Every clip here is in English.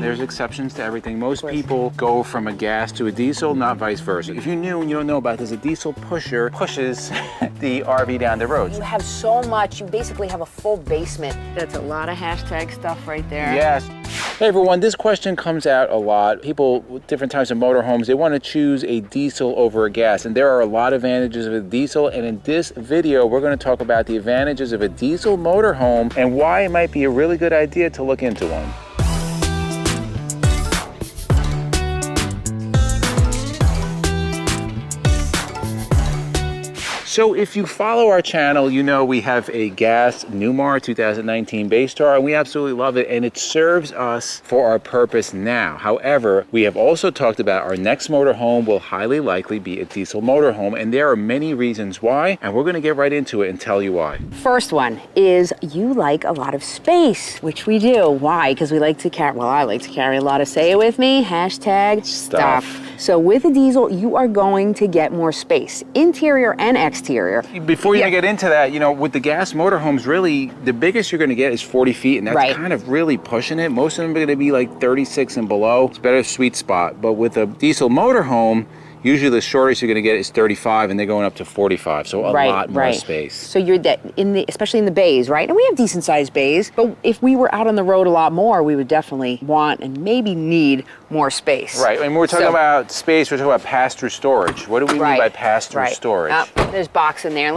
There's exceptions to everything. Most people go from a gas to a diesel, not vice versa. If you're new and you don't know about this, a diesel pusher pushes the RV down the road. You have so much, you basically have a full basement. That's a lot of hashtag stuff right there. Yes. Hey everyone, this question comes out a lot. People with different types of motorhomes, they want to choose a diesel over a gas, and there are a lot of advantages of a diesel, and in this video we're going to talk about the advantages of a diesel motorhome and why it might be a really good idea to look into one. So if you follow our channel, you know we have a gas Newmar 2019 Baystar, and we absolutely love it, and it serves us for our purpose now. However, we have also talked about our next motorhome will highly likely be a diesel motorhome, and there are many reasons why, and we're gonna get right into it and tell you why. First one is you like a lot of space, which we do. Why? Because we like to carry, well, I like to carry a lot of, say it with me, hashtag stuff. So with a diesel, you are going to get more space, interior and exterior. Before you even get into that, you know, with the gas motorhomes, really, the biggest you're gonna get is 40 feet, and that's kind of really pushing it. Most of them are gonna be like 36 and below. It's better sweet spot. But with a diesel motorhome, usually the shortest you're gonna get is 35, and they're going up to 45, so a lot more space. So you're especially in the bays, right? And we have decent sized bays, but if we were out on the road a lot more, we would definitely want and maybe need more space. Right, and we're talking about space, we're talking about pass-through storage. What do we mean by pass-through storage? There's box in there.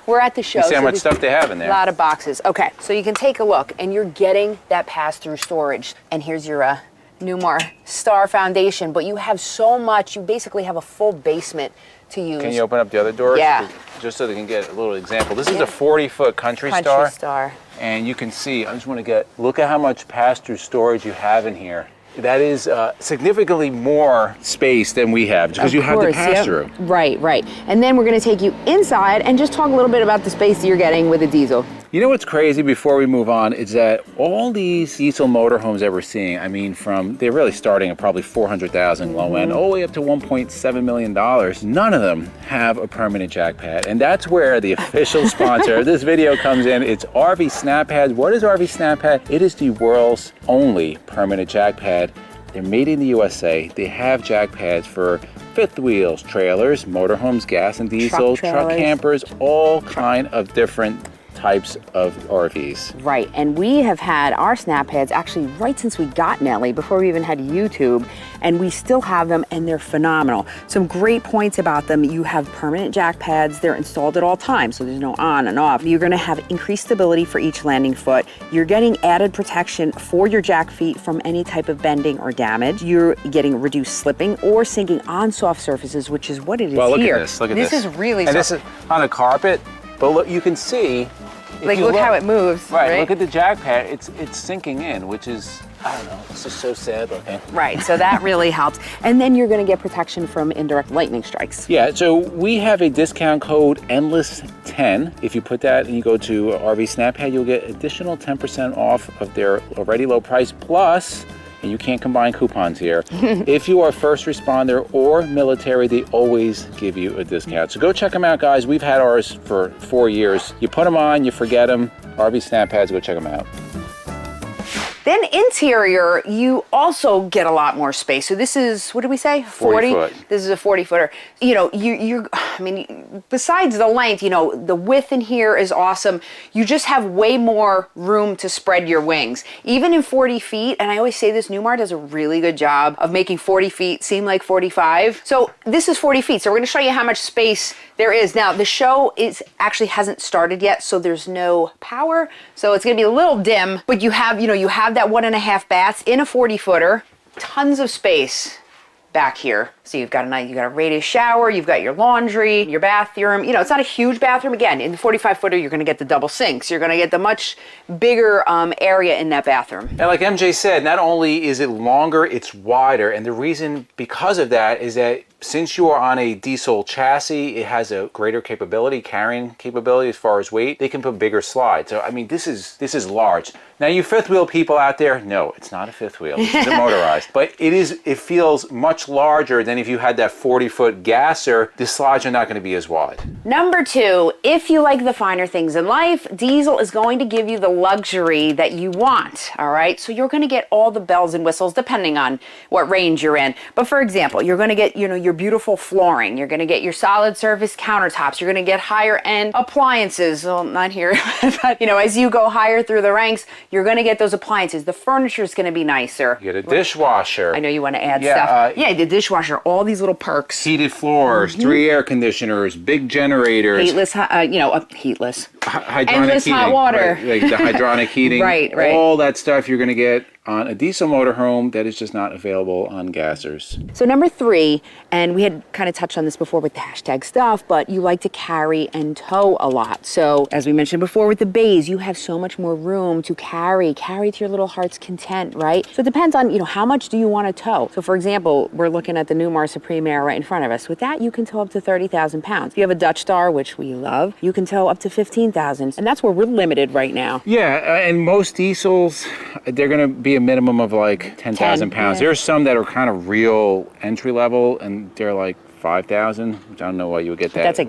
We're at the show. You see how much stuff they have in there. A lot of boxes. Okay, so you can take a look, and you're getting that pass-through storage. And here's your Newmar Star Foundation, but you have so much, you basically have a full basement to use. Can you open up the other doors? Yeah. Just so they can get a little example. This is a 40-foot Country Star. And you can see, I just want to look at how much pass-through storage you have in here. That is significantly more space than we have, because you have the pass-through. Yep. Right. And then we're going to take you inside and just talk a little bit about the space that you're getting with a diesel. You know what's crazy before we move on is that all these diesel motorhomes that we're seeing, I mean, they're really starting at probably 400,000 low end, all the way up to $1.7 million. None of them have a permanent jack pad. And that's where the official sponsor of this video comes in. It's RV Snap Pads. What is RV Snap Pad? It is the world's only permanent jack pad. They're made in the USA. They have jack pads for fifth wheels, trailers, motorhomes, gas and diesel, truck campers, all kind of different types of RVs. Right, and we have had our snap pads actually right since we got Nelly, before we even had YouTube, and we still have them, and they're phenomenal. Some great points about them: you have permanent jack pads, they're installed at all times, so there's no on and off. You're gonna have increased stability for each landing foot. You're getting added protection for your jack feet from any type of bending or damage. You're getting reduced slipping or sinking on soft surfaces, which is what it is here. Well, look at this, look at this. This is really soft. And this is on a carpet, but look, you can see, like, look how it moves. Right, look at the jack pad. It's sinking in, which is, I don't know, it's just so sad looking. Right, so that really helps. And then you're gonna get protection from indirect lightning strikes. Yeah, so we have a discount code ENDLESS10. If you put that and you go to RV Snap Pad, you'll get additional 10% off of their already low price, plus, and you can't combine coupons here, if you are first responder or military, they always give you a discount. So go check them out, guys. We've had ours for 4 years. You put them on, you forget them. RV Snap Pads, go check them out. Then interior, you also get a lot more space. So this is, what did we say? 40 foot. This is a 40 footer. You know, I mean, besides the length, you know, the width in here is awesome. You just have way more room to spread your wings. Even in 40 feet, and I always say this, Newmar does a really good job of making 40 feet seem like 45. So this is 40 feet. So we're gonna show you how much space there is. Now, the show actually hasn't started yet, so there's no power. So it's gonna be a little dim, but you have that 1.5 baths in a 40 footer, tons of space back here. So you got a radius shower, you've got your laundry, your bathroom. You know, it's not a huge bathroom. Again, in the 45 footer, you're gonna get the double sinks. You're gonna get the much bigger area in that bathroom. And like MJ said, not only is it longer, it's wider. And the reason because of that is that since you are on a diesel chassis, it has a greater capability, carrying capability as far as weight. They can put bigger slides. So I mean, this is large. Now you fifth wheel people out there, no, it's not a fifth wheel. This is a motorized, but it feels much larger than if you had that 40-foot gasser. The slides are not going to be as wide. Number 2, if you like the finer things in life, diesel is going to give you the luxury that you want, all right? So you're going to get all the bells and whistles depending on what range you're in. But for example, you're going to get, your beautiful flooring. You're going to get your solid surface countertops. You're going to get higher end appliances. Well, not here, but as you go higher through the ranks, you're going to get those appliances. The furniture is going to be nicer. You get a dishwasher. I know you want to add stuff. Yeah, the dishwasher, all these little perks. Heated floors, 3 air conditioners, big generators. Heatless, Hydronic endless heating, hot water. right, like the hydronic heating. Right. All that stuff you're going to get on a diesel motorhome that is just not available on gassers. So number 3, and we had kind of touched on this before with the hashtag stuff, but you like to carry and tow a lot. So as we mentioned before with the bays, you have so much more room to carry to your little heart's content, right? So it depends on, how much do you want to tow? So for example, we're looking at the Newmar Supreme Air right in front of us. With that, you can tow up to 30,000 pounds. If you have a Dutch Star, which we love, you can tow up to 15,000. And that's where we're limited right now. Yeah, and most diesels, they're going to be a minimum of like 10,000 pounds. Yeah. There's some that are kind of real entry level and they're like 5,000, which I don't know why you would get that. That's I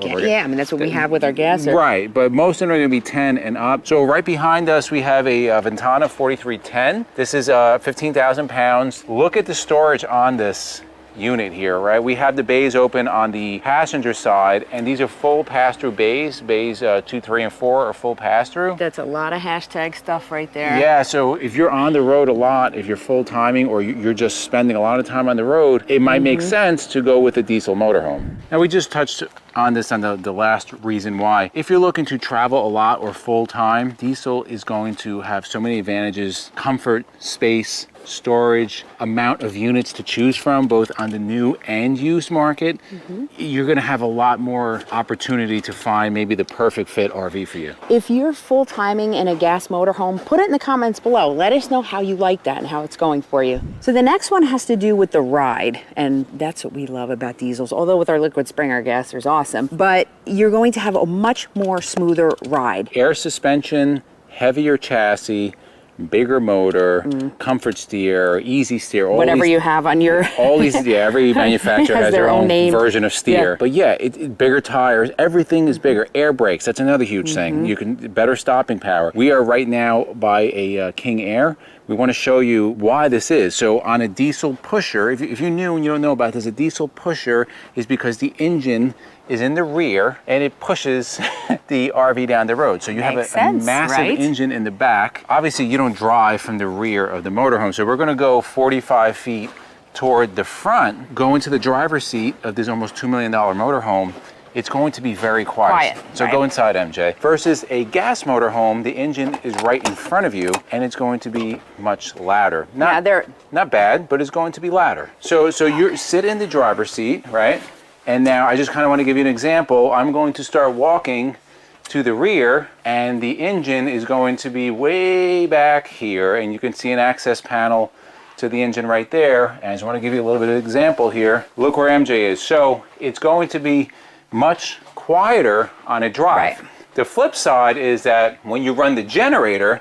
mean, that's what we have with our gasser. Right, but most of them are going to be 10 and up. So right behind us, we have a Ventana 4310. This is 15,000 pounds. Look at the storage on this unit here, right? We have the bays open on the passenger side, and these are full pass-through bays. Bays 2, 3, and 4 are full pass-through. That's a lot of hashtag stuff right there. Yeah, so if you're on the road a lot, if you're full-timing or you're just spending a lot of time on the road, it might make sense to go with a diesel motorhome. Now, we just touched on this on the last reason why. If you're looking to travel a lot or full-time, diesel is going to have so many advantages: comfort, space, storage, amount of units to choose from, both on the new and used market. You're going to have a lot more opportunity to find maybe the perfect fit RV for you. If you're full-timing in a gas motorhome, put it in the comments below. Let us know how you like that and how it's going for you. So the next one has to do with the ride, and that's what we love about diesels. Although with our liquid spring, our gasser is awesome, but you're going to have a much more smoother ride. Air suspension, heavier chassis, bigger motor, comfort steer, easy steer, all whatever these, you have on your all these, every manufacturer has their own name. version of steer. Yeah. But yeah, bigger tires, everything is bigger. Air brakes, that's another huge thing. You can better stopping power. We are right now by a King Air. We want to show you why this is. So on a diesel pusher, if you're new and you don't know about this, a diesel pusher is because the engine is in the rear and it pushes the RV down the road. So you have a massive engine in the back. Obviously you don't drive from the rear of the motorhome. So we're gonna go 45 feet toward the front, go into the driver's seat of this almost $2 million motorhome. It's going to be very quiet. So go inside, MJ. Versus a gas motorhome, the engine is right in front of you and it's going to be much louder. Not bad, but it's going to be louder. So you sit in the driver's seat, right? And now I just kind of want to give you an example. I'm going to start walking to the rear and the engine is going to be way back here, and you can see an access panel to the engine right there. And I just want to give you a little bit of example here. Look where MJ is. So it's going to be much quieter on a drive. The flip side is that when you run the generator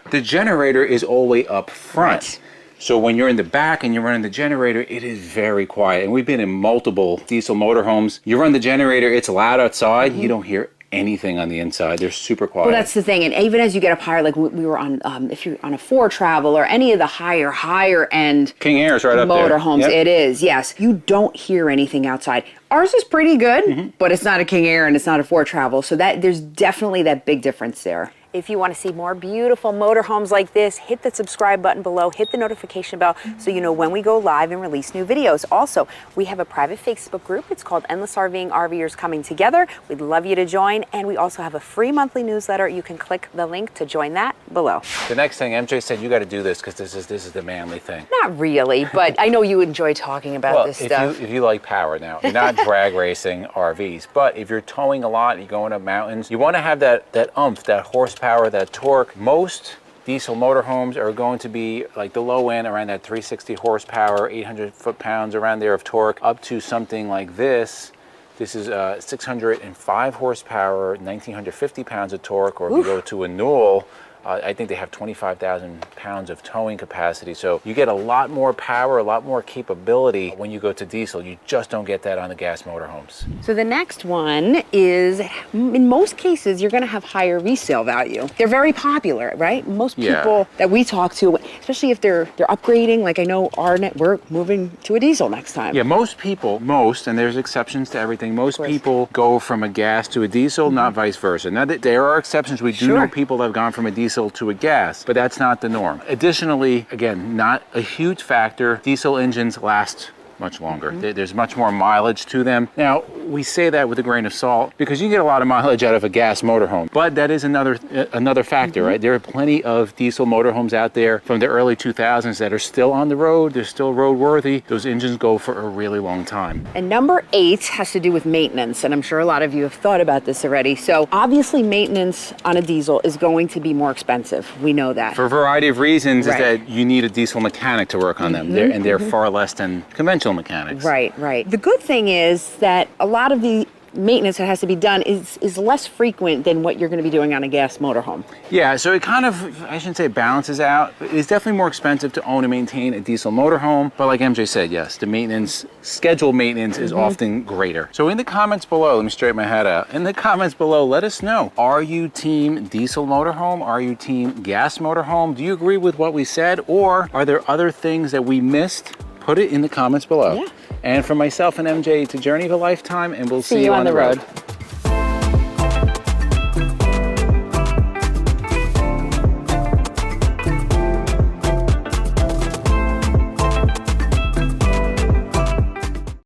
is all the way up front. So when you're in the back and you're running the generator, it is very quiet. And we've been in multiple diesel motorhomes. You run the generator, it's loud outside. You don't hear anything on the inside. They're super quiet. Well, that's the thing. And even as you get up higher, like we were on, if you're on a 4 Travel or any of the higher end King Air's right up there. Motorhomes, it is, yes. You don't hear anything outside. Ours is pretty good, but it's not a King Air and it's not a 4 Travel. So there's definitely that big difference there. If you want to see more beautiful motorhomes like this, hit the subscribe button below, hit the notification bell so you know when we go live and release new videos. Also, we have a private Facebook group. It's called Endless RVing, RVers Coming Together. We'd love you to join. And we also have a free monthly newsletter. You can click the link to join that below. The next thing, MJ said you got to do this because this is the manly thing. Not really, but I know you enjoy talking about this stuff. If you like power now, you're not drag racing RVs, but if you're towing a lot, you're going up mountains, you want to have that oomph, that horsepower, that torque. Most diesel motorhomes are going to be like the low end around that 360 horsepower, 800 foot-pounds around there of torque, up to something like this. This is 605 horsepower, 1,950 pounds of torque, or if you go to a Newell, I think they have 25,000 pounds of towing capacity. So you get a lot more power, a lot more capability when you go to diesel. You just don't get that on the gas motorhomes. So the next one is, in most cases, you're going to have higher resale value. They're very popular, right? Most people that we talk to, especially if they're upgrading, like I know our network moving to a diesel next time. Yeah, most people, and there's exceptions to everything, most people go from a gas to a diesel, not vice versa. Now, there are exceptions. We do know people that have gone from a diesel to a gas, but that's not the norm. Additionally, again, not a huge factor. Diesel engines last much longer. There's much more mileage to them. Now, we say that with a grain of salt because you get a lot of mileage out of a gas motorhome, but that is another factor, right? There are plenty of diesel motorhomes out there from the early 2000s that are still on the road. They're still roadworthy. Those engines go for a really long time. And number 8 has to do with maintenance, and I'm sure a lot of you have thought about this already. So obviously maintenance on a diesel is going to be more expensive. We know that. For a variety of reasons, is that you need a diesel mechanic to work on them, and they're far less than conventional mechanics. Right. The good thing is that a lot of the maintenance that has to be done is less frequent than what you're going to be doing on a gas motorhome. Yeah, so it kind of, I shouldn't say balances out. It's definitely more expensive to own and maintain a diesel motorhome, but like MJ said, yes, the maintenance, scheduled maintenance is often greater. So in the comments below, let me straighten my hat out. In the comments below, let us know, are you team diesel motorhome? Are you team gas motorhome? Do you agree with what we said, or are there other things that we missed? Put it in the comments below. And from myself and MJ, it's a journey of a lifetime, and we'll see you on the road.